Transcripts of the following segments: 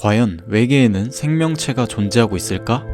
과연 외계에는 생명체가 존재하고 있을까?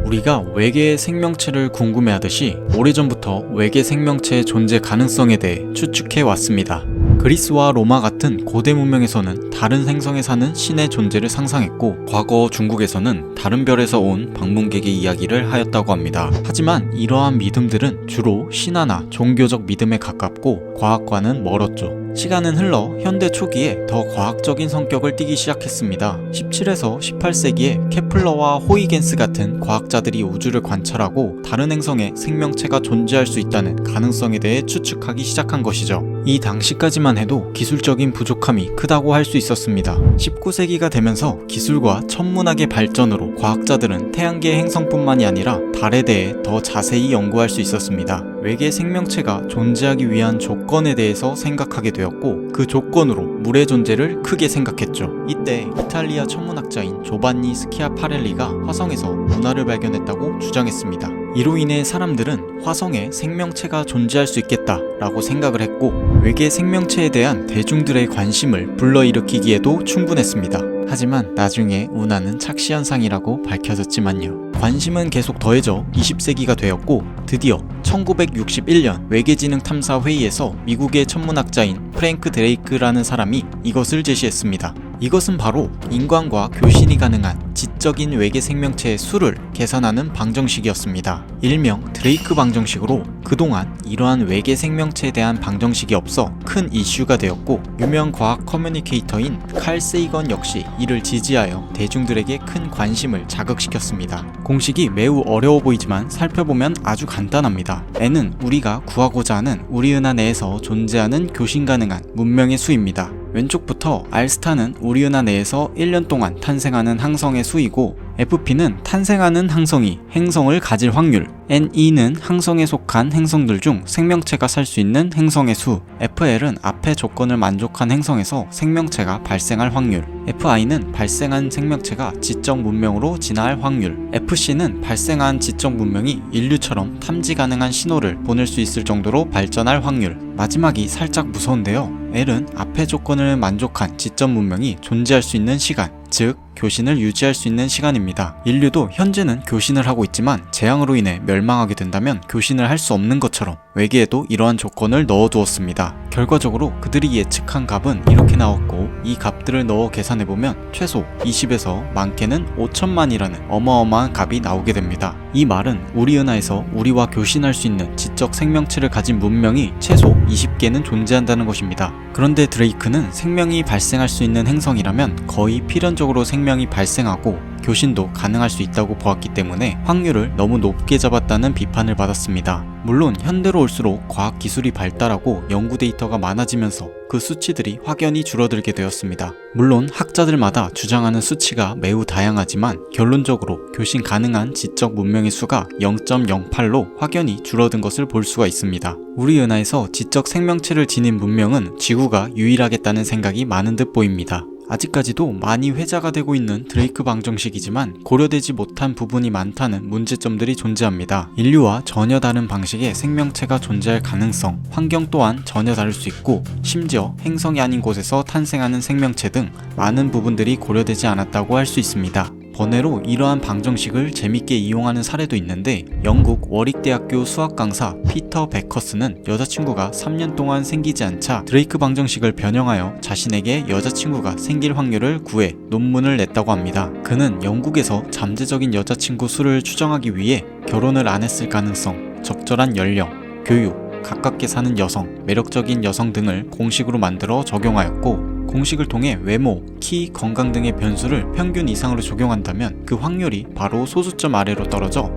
우리가 외계의 생명체를 궁금해하듯이 오래전부터 외계 생명체의 존재 가능성에 대해 추측해 왔습니다. 그리스와 로마 같은 고대 문명에서는 다른 행성에 사는 신의 존재를 상상했고, 과거 중국에서는 다른 별에서 온 방문객의 이야기를 하였다고 합니다. 하지만 이러한 믿음들은 주로 신화나 종교적 믿음에 가깝고 과학과는 멀었죠. 시간은 흘러 현대 초기에 더 과학적인 성격을 띠기 시작했습니다. 17에서 18세기에 케플러와 호이겐스 같은 과학자들이 우주를 관찰하고 다른 행성에 생명체가 존재할 수 있다는 가능성에 대해 추측하기 시작한 것이죠. 이 당시까지만 해도 기술적인 부족함이 크다고 할 수 있었습니다. 19세기가 되면서 기술과 천문학의 발전으로 과학자들은 태양계 행성뿐만이 아니라 달에 대해 더 자세히 연구할 수 있었습니다. 외계 생명체가 존재하기 위한 조건에 대해서 생각하게 되었고, 그 조건으로 물의 존재를 크게 생각했죠. 이때 이탈리아 천문학자인 조반니 스키아파렐리가 화성에서 문화를 발견했다고 주장했습니다. 이로 인해 사람들은 화성에 생명체가 존재할 수 있겠다 라고 생각을 했고, 외계 생명체에 대한 대중들의 관심을 불러일으키기에도 충분했습니다. 하지만 나중에 운하는 착시현상이라고 밝혀졌지만요. 관심은 계속 더해져 20세기가 되었고, 드디어 1961년 외계지능탐사회의에서 미국의 천문학자인 프랭크 드레이크라는 사람이 이것을 제시했습니다. 이것은 바로 인간과 교신이 가능한 지적인 외계 생명체의 수를 계산하는 방정식이었습니다. 일명 드레이크 방정식으로 그동안 이러한 외계 생명체에 대한 방정식이 없어 큰 이슈가 되었고, 유명 과학 커뮤니케이터인 칼 세이건 역시 이를 지지하여 대중들에게 큰 관심을 자극시켰습니다. 공식이 매우 어려워 보이지만 살펴보면 아주 간단합니다. n은 우리가 구하고자 하는 우리 은하 내에서 존재하는 교신 가능한 문명의 수입니다. 왼쪽부터 알스타는 우리 은하 내에서 1년 동안 탄생하는 항성의 수이고, FP는 탄생하는 항성이 행성을 가질 확률, NE는 항성에 속한 행성들 중 생명체가 살 수 있는 행성의 수, FL은 앞의 조건을 만족한 행성에서 생명체가 발생할 확률, FI는 발생한 생명체가 지적 문명으로 진화할 확률, FC는 발생한 지적 문명이 인류처럼 탐지 가능한 신호를 보낼 수 있을 정도로 발전할 확률. 마지막이 살짝 무서운데요. L은 앞의 조건을 만족한 지적 문명이 존재할 수 있는 시간, 즉 교신을 유지할 수 있는 시간입니다. 인류도 현재는 교신을 하고 있지만 재앙으로 인해 멸망하게 된다면 교신을 할 수 없는 것처럼 외계에도 이러한 조건을 넣어두었습니다. 결과적으로 그들이 예측한 값은 이렇게 나왔고, 이 값들을 넣어 계산해보면 최소 20에서 많게는 5천만이라는 어마어마한 값이 나오게 됩니다. 이 말은 우리 은하에서 우리와 교신할 수 있는 지적 생명체를 가진 문명이 최소 20개는 존재한다는 것입니다. 그런데 드레이크는 생명이 발생할 수 있는 행성이라면 거의 필연적으로 생명이 발생하고 교신도 가능할 수 있다고 보았기 때문에 확률을 너무 높게 잡았다는 비판을 받았습니다. 물론 현대로 올수록 과학기술이 발달하고 연구 데이터가 많아지면서 그 수치들이 확연히 줄어들게 되었습니다. 물론 학자들마다 주장하는 수치가 매우 다양하지만 결론적으로 교신 가능한 지적 문명의 수가 0.08로 확연히 줄어든 것을 볼 수가 있습니다. 우리 은하에서 지적 생명체를 지닌 문명은 지구가 유일하겠다는 생각이 많은 듯 보입니다. 아직까지도 많이 회자가 되고 있는 드레이크 방정식이지만 고려되지 못한 부분이 많다는 문제점들이 존재합니다. 인류와 전혀 다른 방식의 생명체가 존재할 가능성, 환경 또한 전혀 다를 수 있고, 심지어 행성이 아닌 곳에서 탄생하는 생명체 등 많은 부분들이 고려되지 않았다고 할 수 있습니다. 번외로 이러한 방정식을 재밌게 이용하는 사례도 있는데, 영국 워릭대학교 수학 강사 피터 베커스는 여자친구가 3년 동안 생기지 않자 드레이크 방정식을 변형하여 자신에게 여자친구가 생길 확률을 구해 논문을 냈다고 합니다. 그는 영국에서 잠재적인 여자친구 수를 추정하기 위해 결혼을 안 했을 가능성, 적절한 연령, 교육, 가깝게 사는 여성, 매력적인 여성 등을 공식으로 만들어 적용하였고, 공식을 통해 외모, 키, 건강 등의 변수를 평균 이상으로 적용한다면 그 확률이 바로 소수점 아래로 떨어져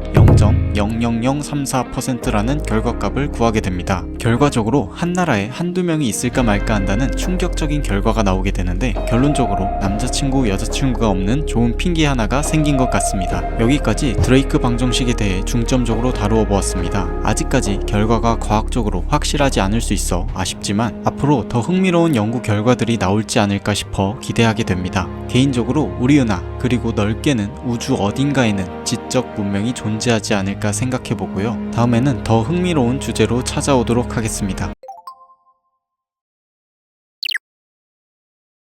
0.00034%라는 결과값을 구하게 됩니다. 결과적으로 한 나라에 한두 명이 있을까 말까 한다는 충격적인 결과가 나오게 되는데, 결론적으로 남자친구, 여자친구가 없는 좋은 핑계 하나가 생긴 것 같습니다. 여기까지 드레이크 방정식에 대해 중점적으로 다루어 보았습니다. 아직까지 결과가 과학적으로 확실하지 않을 수 있어 아쉽지만 앞으로 더 흥미로운 연구 결과들이 나올 옳지 않을까 싶어 기대하게 됩니다. 개인적으로 우리 은하 그리고 넓게는 우주 어딘가에는 지적 문명이 존재하지 않을까 생각해보고요. 다음에는 더 흥미로운 주제로 찾아오도록 하겠습니다.